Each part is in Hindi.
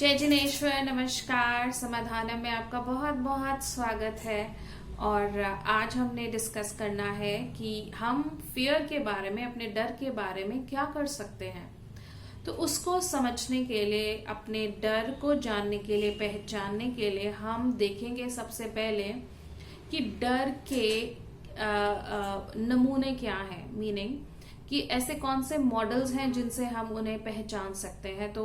जय जिनेश्वर, नमस्कार। समाधान में आपका बहुत बहुत स्वागत है। और आज हमने डिस्कस करना है कि हम फियर के बारे में, अपने डर के बारे में क्या कर सकते हैं। तो उसको समझने के लिए, अपने डर को जानने के लिए, पहचानने के लिए हम देखेंगे सबसे पहले कि डर के नमूने क्या हैं। मीनिंग कि ऐसे कौन से मॉडल्स हैं जिनसे हम उन्हें पहचान सकते हैं। तो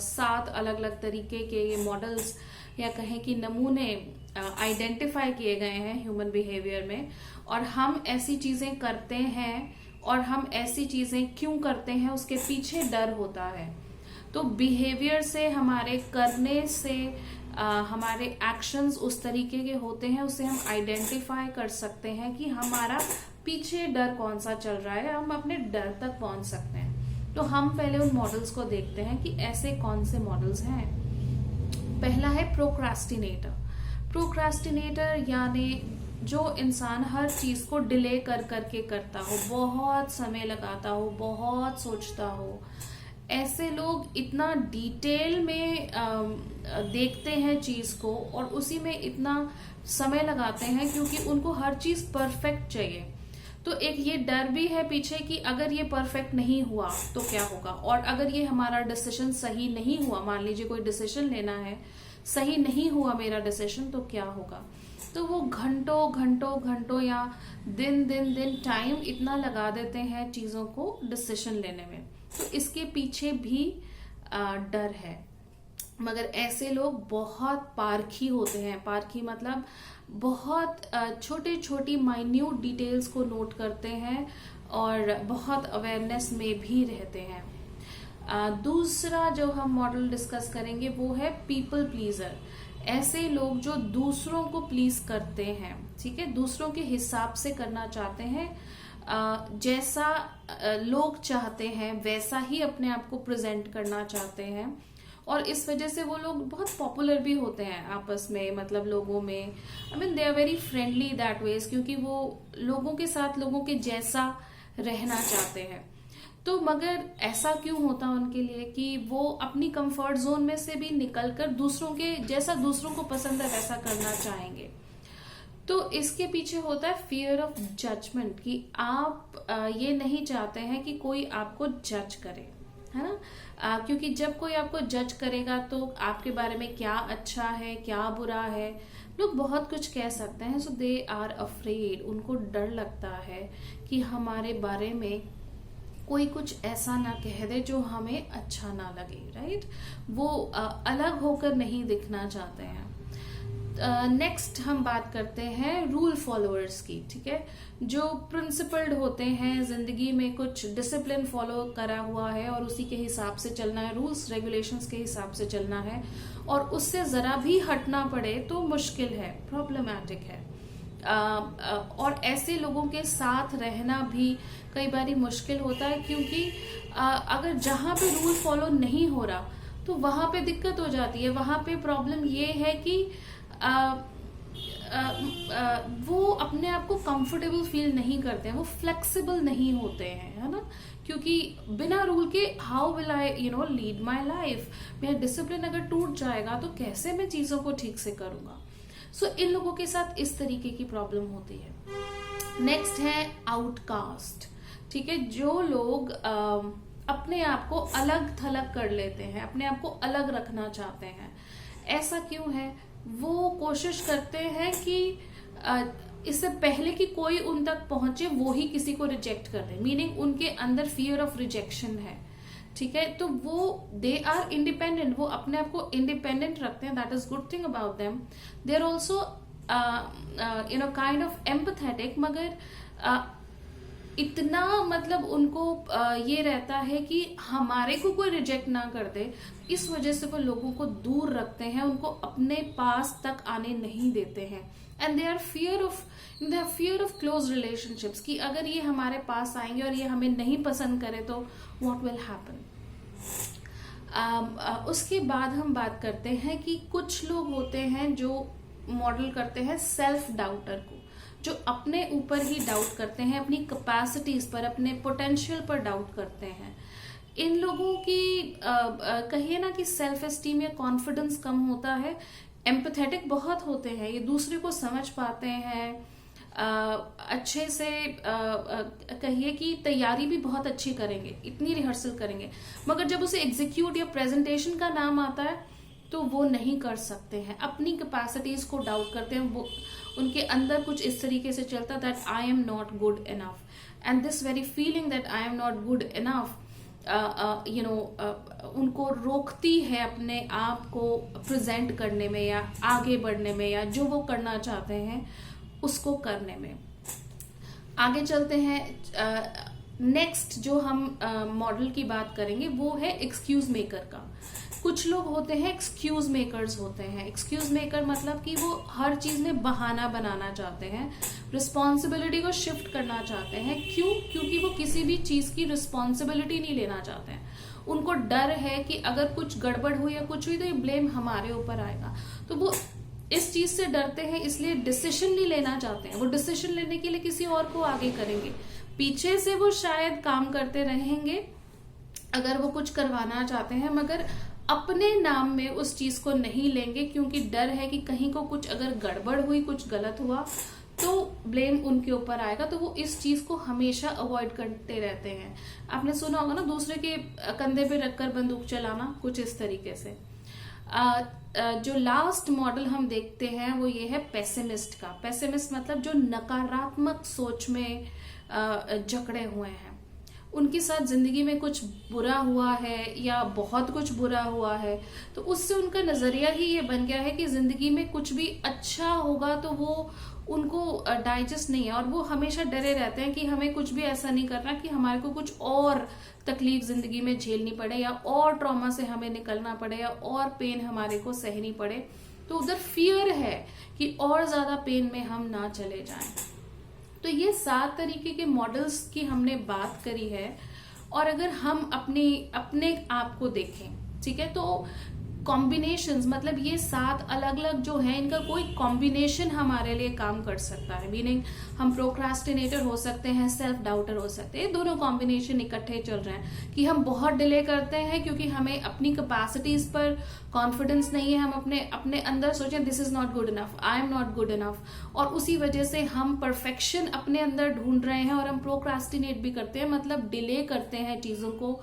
7 अलग अलग तरीके के ये मॉडल्स या कहें कि नमूने आइडेंटिफाई किए गए हैं ह्यूमन बिहेवियर में। और हम ऐसी चीजें करते हैं और हम ऐसी चीजें क्यों करते हैं, उसके पीछे डर होता है। तो बिहेवियर से, हमारे करने से, हमारे एक्शंस उस तरीके के होते हैं, उससे हम आइडेंटिफाई कर सकते हैं कि हमारा पीछे डर कौन सा चल रहा है, हम अपने डर तक पहुंच सकते हैं। तो हम पहले उन मॉडल्स को देखते हैं कि ऐसे कौन से मॉडल्स हैं। पहला है प्रोक्रास्टिनेटर। प्रोक्रास्टिनेटर यानी जो इंसान हर चीज को डिले कर करके करता हो, बहुत समय लगाता हो, बहुत सोचता हो। ऐसे लोग इतना डिटेल में देखते हैं चीज को और उसी में इतना समय लगाते हैं क्योंकि उनको हर चीज परफेक्ट चाहिए। तो एक ये डर भी है पीछे कि अगर ये परफेक्ट नहीं हुआ तो क्या होगा, और अगर ये हमारा डिसीजन सही नहीं हुआ, मान लीजिए कोई डिसीजन लेना है, सही नहीं हुआ मेरा डिसीजन, तो क्या होगा। तो वो घंटों घंटों घंटों या दिन टाइम इतना लगा देते हैं चीजों को डिसीजन लेने में। तो इसके पीछे भी डर है। मगर ऐसे लोग बहुत पारखी होते हैं। पारखी मतलब बहुत छोटी छोटी माइन्यूट डिटेल्स को नोट करते हैं और बहुत अवेयरनेस में भी रहते हैं। दूसरा जो हम मॉडल डिस्कस करेंगे वो है पीपल प्लीजर। ऐसे लोग जो दूसरों को प्लीज करते हैं, ठीक है, दूसरों के हिसाब से करना चाहते हैं, जैसा लोग चाहते हैं वैसा ही अपने आप को प्रेजेंट करना चाहते हैं। और इस वजह से वो लोग बहुत पॉपुलर भी होते हैं आपस में, मतलब लोगों में। I mean they are very friendly that ways, क्योंकि वो लोगों के साथ लोगों के जैसा रहना चाहते हैं। तो मगर ऐसा क्यों होता है उनके लिए कि वो अपनी कंफर्ट जोन में से भी निकलकर दूसरों के जैसा, दूसरों को पसंद है वैसा करना चाहेंगे। तो इसके पीछे होता है फियर ऑफ जजमेंट, कि आप ये नहीं चाहते हैं कि कोई आपको जज करे, है ना। क्योंकि जब कोई आपको जज करेगा तो आपके बारे में क्या अच्छा है, क्या बुरा है, लोग बहुत कुछ कह सकते हैं। सो दे आर अफ्रेड, उनको डर लगता है कि हमारे बारे में कोई कुछ ऐसा ना कह दे जो हमें अच्छा ना लगे, राइट। वो अलग होकर नहीं दिखना चाहते हैं। नेक्स्ट हम बात करते हैं रूल फॉलोअर्स की, ठीक है, जो प्रिंसिपल्ड होते हैं, जिंदगी में कुछ डिसिप्लिन फॉलो करा हुआ है और उसी के हिसाब से चलना है, रूल्स रेगुलेशंस के हिसाब से चलना है, और उससे जरा भी हटना पड़े तो मुश्किल है, प्रॉब्लमैटिक है। और ऐसे लोगों के साथ रहना भी कई बार मुश्किल होता है, क्योंकि अगर जहां पे रूल फॉलो नहीं हो रहा तो वहां पे दिक्कत हो जाती है। वहां पे प्रॉब्लम ये है कि वो अपने आप को कंफर्टेबल फील नहीं करते हैं, वो फ्लेक्सिबल नहीं होते हैं, है ना। क्योंकि बिना रूल के how will I lead my life. मेरा डिसिप्लिन अगर टूट जाएगा तो कैसे मैं चीजों को ठीक से करूंगा। सो इन लोगों के साथ इस तरीके की प्रॉब्लम होती है। नेक्स्ट है आउटकास्ट, ठीक है, जो लोग अपने आप को अलग थलग कर लेते हैं, अपने आप को अलग रखना चाहते हैं। ऐसा क्यों है? वो कोशिश करते हैं कि इससे पहले कि कोई उन तक पहुंचे वो ही किसी को रिजेक्ट कर दे। मीनिंग उनके अंदर फियर ऑफ रिजेक्शन है, ठीक है। तो वो दे आर इंडिपेंडेंट, वो अपने आप को इंडिपेंडेंट रखते हैं। That is good thing about them. They are also kind of empathetic, मगर इतना मतलब उनको ये रहता है कि हमारे को कोई रिजेक्ट ना कर दे, इस वजह से वो लोगों को दूर रखते हैं, उनको अपने पास तक आने नहीं देते हैं। And they have fear of close relationships, कि अगर ये हमारे पास आएंगे और ये हमें नहीं पसंद करे तो व्हाट विल हैपन। उसके बाद हम बात करते हैं कि कुछ लोग होते हैं जो मॉडल करते हैं सेल्फ डाउटर को, जो अपने ऊपर ही डाउट करते हैं, अपनी कैपेसिटीज पर, अपने पोटेंशियल पर डाउट करते हैं, इन लोगों की कहिए ना कि सेल्फ एस्टीम या कॉन्फिडेंस कम होता है। एम्पथेटिक बहुत होते हैं, ये दूसरे को समझ पाते हैं, अच्छे से कहिए कि तैयारी भी बहुत अच्छी करेंगे, इतनी रिहर्सल करेंगे, मगर जब उसे एग्जीक्यूट या प्रेजेंटेशन का नाम आता है तो वो नहीं कर सकते हैं, अपनी कैपेसिटीज को डाउट करते हैं। वो उनके अंदर कुछ इस तरीके से चलता that I am not good enough, and this very feeling that I am not good enough उनको रोकती है अपने आप को प्रेजेंट करने में या आगे बढ़ने में या जो वो करना चाहते हैं उसको करने में। आगे चलते हैं, नेक्स्ट जो हम मॉडल की बात करेंगे वो है एक्सक्यूज मेकर का। कुछ लोग होते हैं एक्सक्यूज मेकर्स होते हैं। एक्सक्यूज मेकर मतलब कि वो हर चीज में बहाना बनाना चाहते हैं, रिस्पॉन्सिबिलिटी को शिफ्ट करना चाहते हैं। क्यों? क्योंकि वो किसी भी चीज की रिस्पॉन्सिबिलिटी नहीं लेना चाहते हैं। उनको डर है कि अगर कुछ गड़बड़ हुई या कुछ हुई तो ये ब्लेम हमारे ऊपर आएगा, तो वो इस चीज से डरते हैं, इसलिए डिसीजन नहीं लेना चाहते हैं। वो डिसीजन लेने के लिए किसी और को आगे करेंगे, पीछे से वो शायद काम करते रहेंगे अगर वो कुछ करवाना चाहते हैं, मगर अपने नाम में उस चीज को नहीं लेंगे, क्योंकि डर है कि कहीं को कुछ अगर गड़बड़ हुई, कुछ गलत हुआ तो ब्लेम उनके ऊपर आएगा। तो वो इस चीज को हमेशा अवॉइड करते रहते हैं। आपने सुना होगा ना, दूसरे के कंधे पे रखकर बंदूक चलाना, कुछ इस तरीके से। जो लास्ट मॉडल हम देखते हैं वो ये है पेसिमिस्ट का। पेसिमिस्ट मतलब जो नकारात्मक सोच में जकड़े हुए हैं, उनके साथ जिंदगी में कुछ बुरा हुआ है या बहुत कुछ बुरा हुआ है, तो उससे उनका नजरिया ही ये बन गया है कि जिंदगी में कुछ भी अच्छा होगा तो वो उनको डाइजेस्ट नहीं है, और वो हमेशा डरे रहते हैं कि हमें कुछ भी ऐसा नहीं करना कि हमारे को कुछ और तकलीफ जिंदगी में झेलनी पड़े या और ट्रॉमा से हमें निकलना पड़े या और पेन हमारे को सहनी पड़े। तो उधर फियर है कि और ज्यादा पेन में हम ना चले जाएं। तो ये 7 तरीके के मॉडल्स की हमने बात करी है, और अगर हम अपने आप को देखें, ठीक है, तो कॉम्बिनेशंस मतलब ये 7 अलग अलग जो हैं, इनका कोई कॉम्बिनेशन हमारे लिए काम कर सकता है। मीनिंग हम प्रोक्रास्टिनेटर हो सकते हैं, सेल्फ डाउटर हो सकते हैं। दोनों कॉम्बिनेशन इकट्ठे चल रहे हैं कि हम बहुत डिले करते हैं क्योंकि हमें अपनी कैपेसिटीज पर कॉन्फिडेंस नहीं है। हम अपने अंदर सोचें this is not good enough, I am not good enough, और उसी वजह से हम परफेक्शन अपने अंदर ढूंढ रहे हैं और हम प्रोक्रास्टिनेट भी करते हैं, मतलब डिले करते हैं चीजों को।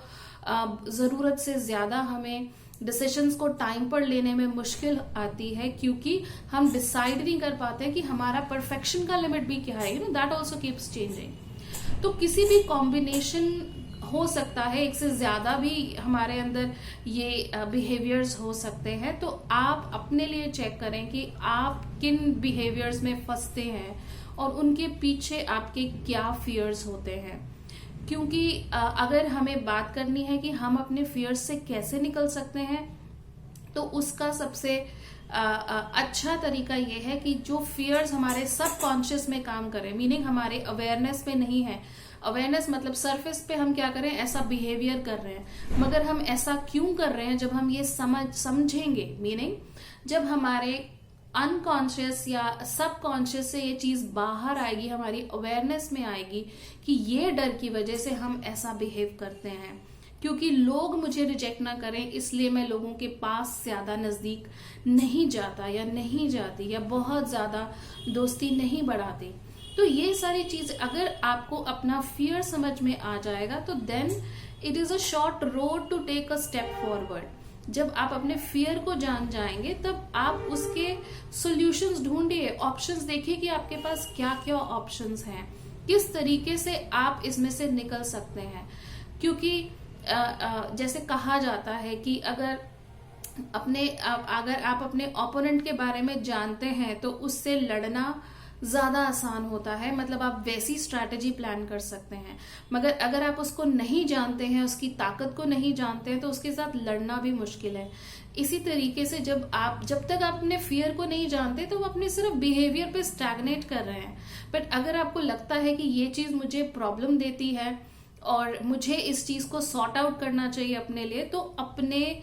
जरूरत से ज्यादा हमें डिसीजंस को टाइम पर लेने में मुश्किल आती है, क्योंकि हम डिसाइड नहीं कर पाते हैं कि हमारा परफेक्शन का लिमिट भी क्या है। That also keeps changing. तो किसी भी कॉम्बिनेशन हो सकता है, एक से ज्यादा भी हमारे अंदर ये बिहेवियर्स हो सकते हैं। तो आप अपने लिए चेक करें कि आप किन बिहेवियर्स में फंसते हैं और उनके पीछे आपके क्या फियर्स होते हैं। क्योंकि अगर हमें बात करनी है कि हम अपने फियर्स से कैसे निकल सकते हैं, तो उसका सबसे अच्छा तरीका यह है कि जो फियर्स हमारे सबकॉन्शियस में काम करें, मीनिंग हमारे अवेयरनेस में नहीं है। अवेयरनेस मतलब सरफेस पे हम क्या करें, ऐसा बिहेवियर कर रहे हैं, मगर हम ऐसा क्यों कर रहे हैं जब हम ये समझेंगे, मीनिंग जब हमारे अनकॉन्शियस या सबकॉन्शियस से ये चीज बाहर आएगी, हमारी अवेयरनेस में आएगी कि ये डर की वजह से हम ऐसा बिहेव करते हैं, क्योंकि लोग मुझे रिजेक्ट ना करें इसलिए मैं लोगों के पास ज्यादा नजदीक नहीं जाता या नहीं जाती या बहुत ज्यादा दोस्ती नहीं बढ़ाती। तो ये सारी चीज अगर आपको अपना फियर समझ में आ जाएगा तो then it is a short road to take a step forward. जब आप अपने फियर को जान जाएंगे तब आप उसके सॉल्यूशंस ढूंढिए, ऑप्शंस देखिए कि आपके पास क्या क्या ऑप्शंस हैं, किस तरीके से आप इसमें से निकल सकते हैं। क्योंकि जैसे कहा जाता है कि अगर आप अपने ओपोनेंट के बारे में जानते हैं तो उससे लड़ना ज्यादा आसान होता है, मतलब आप वैसी स्ट्रैटेजी प्लान कर सकते हैं। मगर अगर आप उसको नहीं जानते हैं, उसकी ताकत को नहीं जानते हैं, तो उसके साथ लड़ना भी मुश्किल है। इसी तरीके से जब तक आप अपने फियर को नहीं जानते तो आप अपने सिर्फ बिहेवियर पे स्टैग्नेट कर रहे हैं। बट अगर आपको लगता है कि ये चीज मुझे प्रॉब्लम देती है और मुझे इस चीज को सॉर्ट आउट करना चाहिए अपने लिए, तो अपने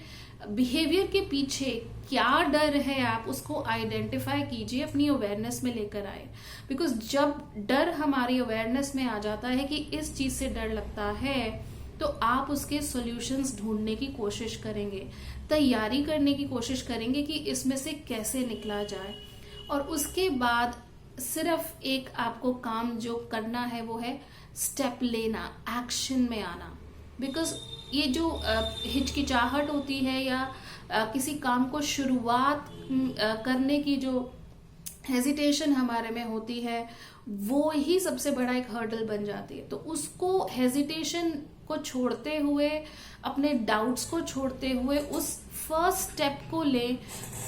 बिहेवियर के पीछे क्या डर है आप उसको आइडेंटिफाई कीजिए, अपनी अवेयरनेस में लेकर आए। बिकॉज जब डर हमारी अवेयरनेस में आ जाता है कि इस चीज से डर लगता है, तो आप उसके सॉल्यूशंस ढूंढने की कोशिश करेंगे, तैयारी करने की कोशिश करेंगे कि इसमें से कैसे निकला जाए। और उसके बाद सिर्फ एक आपको काम जो करना है वो है स्टेप लेना, एक्शन में आना। बिकॉज ये जो हिचकिचाहट होती है या किसी काम को शुरुआत करने की जो हेजिटेशन हमारे में होती है, वो ही सबसे बड़ा एक हर्डल बन जाती है। तो उसको, हेजिटेशन को छोड़ते हुए, अपने डाउट्स को छोड़ते हुए उस फर्स्ट स्टेप को लें,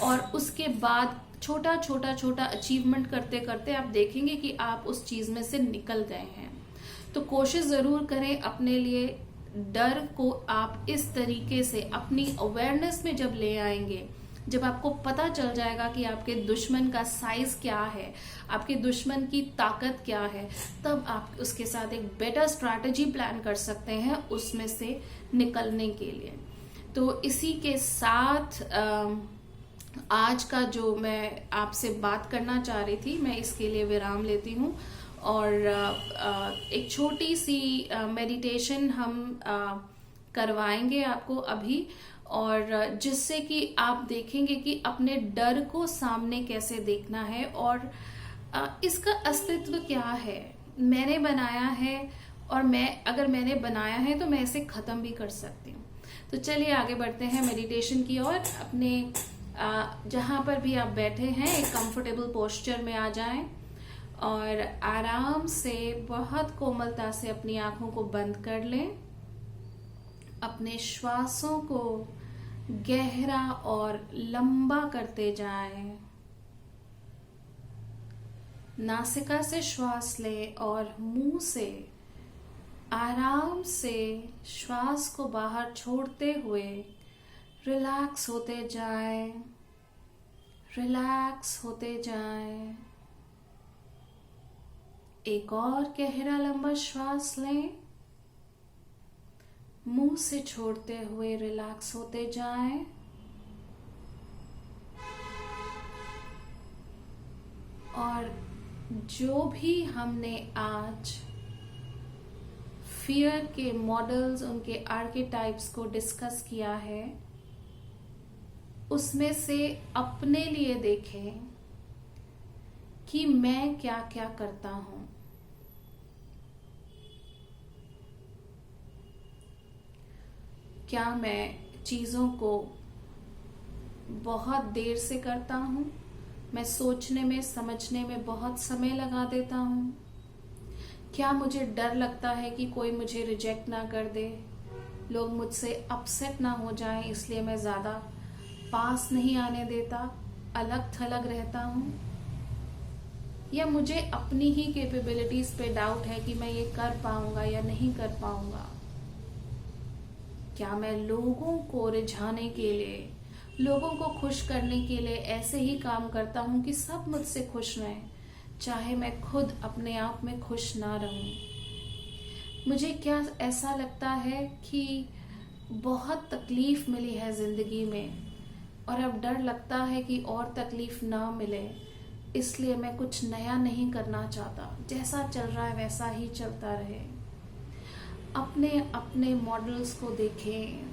और उसके बाद छोटा छोटा छोटा अचीवमेंट करते करते आप देखेंगे कि आप उस चीज में से निकल गए हैं। तो कोशिश जरूर करें अपने लिए। डर को आप इस तरीके से अपनी अवेयरनेस में जब ले आएंगे, जब आपको पता चल जाएगा कि आपके दुश्मन का साइज क्या है, आपके दुश्मन की ताकत क्या है, तब आप उसके साथ एक बेटर स्ट्रैटेजी प्लान कर सकते हैं उसमें से निकलने के लिए। तो इसी के साथ आज का जो मैं आपसे बात करना चाह रही थी, मैं इसके लिए विराम लेती हूँ। और एक छोटी सी मेडिटेशन हम करवाएंगे आपको अभी, और जिससे कि आप देखेंगे कि अपने डर को सामने कैसे देखना है, और इसका अस्तित्व क्या है, मैंने बनाया है, और अगर मैंने बनाया है तो मैं इसे खत्म भी कर सकती हूँ। तो चलिए आगे बढ़ते हैं मेडिटेशन की ओर। अपने जहां पर भी आप बैठे हैं एक कंफर्टेबल पोस्चर में आ जाएं, और आराम से, बहुत कोमलता से अपनी आंखों को बंद कर लें। अपने श्वासों को गहरा और लंबा करते जाएं। नासिका से श्वास लें और मुंह से आराम से श्वास को बाहर छोड़ते हुए रिलैक्स होते जाएं, रिलैक्स होते जाएं। एक और गहरा लंबा श्वास लें, मुंह से छोड़ते हुए रिलैक्स होते जाएं। और जो भी हमने आज फियर के मॉडल्स, उनके आर्केटाइप्स को डिस्कस किया है, उसमें से अपने लिए देखें कि मैं क्या क्या करता हूं। क्या मैं चीजों को बहुत देर से करता हूं, मैं सोचने में, समझने में बहुत समय लगा देता हूं? क्या मुझे डर लगता है कि कोई मुझे रिजेक्ट ना कर दे, लोग मुझसे अपसेट ना हो जाएं, इसलिए मैं ज्यादा पास नहीं आने देता, अलग थलग रहता हूं? या मुझे अपनी ही कैपेबिलिटीज पे डाउट है कि मैं ये कर पाऊंगा या नहीं कर पाऊंगा? क्या मैं लोगों को रिझाने के लिए, लोगों को खुश करने के लिए ऐसे ही काम करता हूं कि सब मुझसे खुश रहें, चाहे मैं खुद अपने आप में खुश ना रहूं? मुझे क्या ऐसा लगता है कि बहुत तकलीफ मिली है जिंदगी में, और अब डर लगता है कि और तकलीफ ना मिले, इसलिए मैं कुछ नया नहीं करना चाहता, जैसा चल रहा है वैसा ही चलता रहे। अपने अपने मॉडल्स को देखें,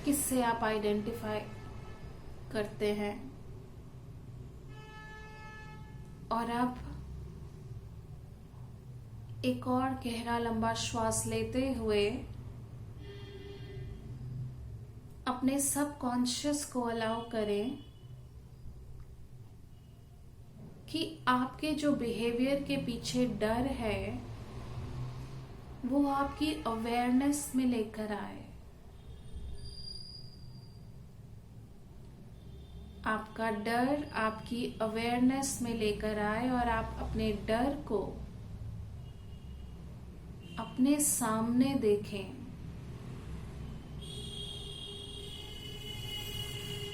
किससे आप आइडेंटिफाई करते हैं। और अब एक और गहरा लंबा श्वास लेते हुए अपने सबकॉन्शियस को अलाउ करें कि आपके जो बिहेवियर के पीछे डर है वो आपकी अवेयरनेस में लेकर आए। आपका डर आपकी अवेयरनेस में लेकर आए, और आप अपने डर को अपने सामने देखें।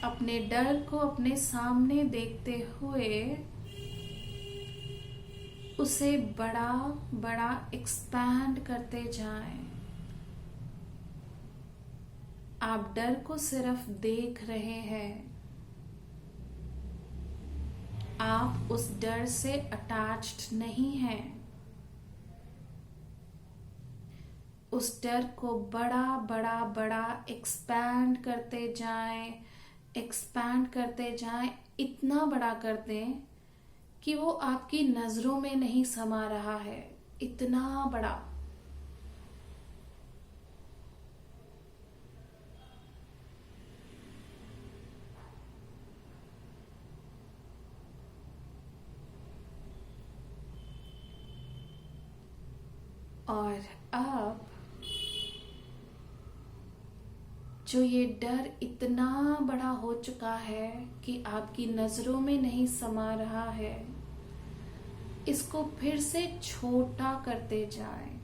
अपने डर को अपने सामने देखते हुए उसे बड़ा बड़ा एक्सपैंड करते जाएं। आप डर को सिर्फ देख रहे हैं, आप उस डर से अटैच्ड नहीं हैं। उस डर को बड़ा बड़ा बड़ा एक्सपैंड करते जाएं, इतना बड़ा कर दें कि वो आपकी नजरों में नहीं समा रहा है, इतना बड़ा। और अब जो ये डर इतना बड़ा हो चुका है कि आपकी नजरों में नहीं समा रहा है, इसको फिर से छोटा करते जाएं।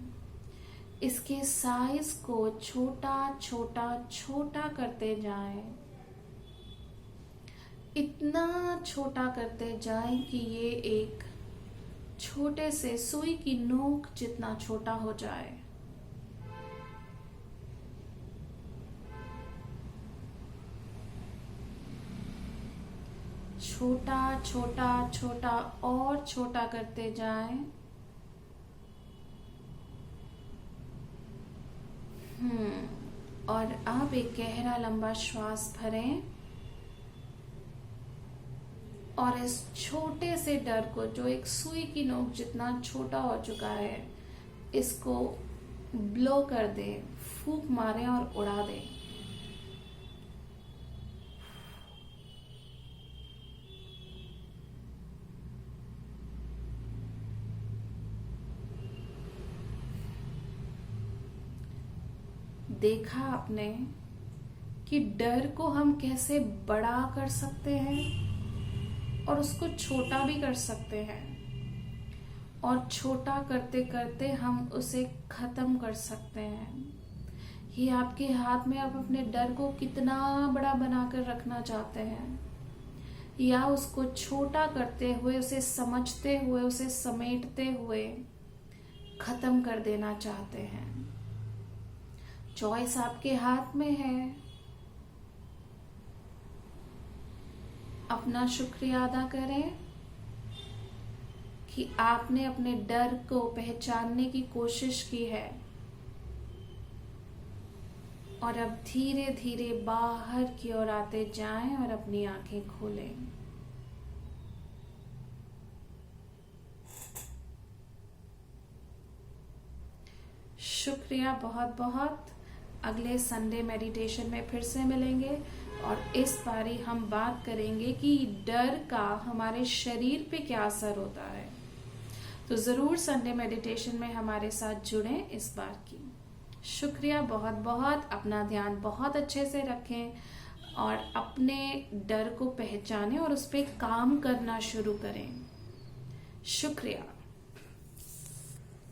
इसके साइज को छोटा छोटा छोटा करते जाएं, इतना छोटा करते जाएं कि ये एक छोटे से सुई की नोक जितना छोटा हो जाए। छोटा छोटा छोटा और छोटा करते जाएं। और अब एक गहरा लंबा श्वास भरें और इस छोटे से डर को, जो एक सुई की नोक जितना छोटा हो चुका है, इसको ब्लो कर दें, फूंक मारें और उड़ा दें। देखा आपने कि डर को हम कैसे बड़ा कर सकते हैं और उसको छोटा भी कर सकते हैं, और छोटा करते करते हम उसे खत्म कर सकते हैं। ये आपके हाथ में, आप अपने डर को कितना बड़ा बनाकर रखना चाहते हैं, या उसको छोटा करते हुए, उसे समझते हुए, उसे समेटते हुए खत्म कर देना चाहते हैं। चॉइस आपके हाथ में है। अपना शुक्रिया अदा करें कि आपने अपने डर को पहचानने की कोशिश की है, और अब धीरे धीरे बाहर की ओर आते जाएं और अपनी आंखें खोलें। शुक्रिया बहुत बहुत। अगले संडे मेडिटेशन में फिर से मिलेंगे, और इस बारी हम बात करेंगे कि डर का हमारे शरीर पे क्या असर होता है। तो जरूर संडे मेडिटेशन में हमारे साथ जुड़ें इस बार की। शुक्रिया बहुत बहुत। अपना ध्यान बहुत अच्छे से रखें और अपने डर को पहचानें और उस पर काम करना शुरू करें। शुक्रिया।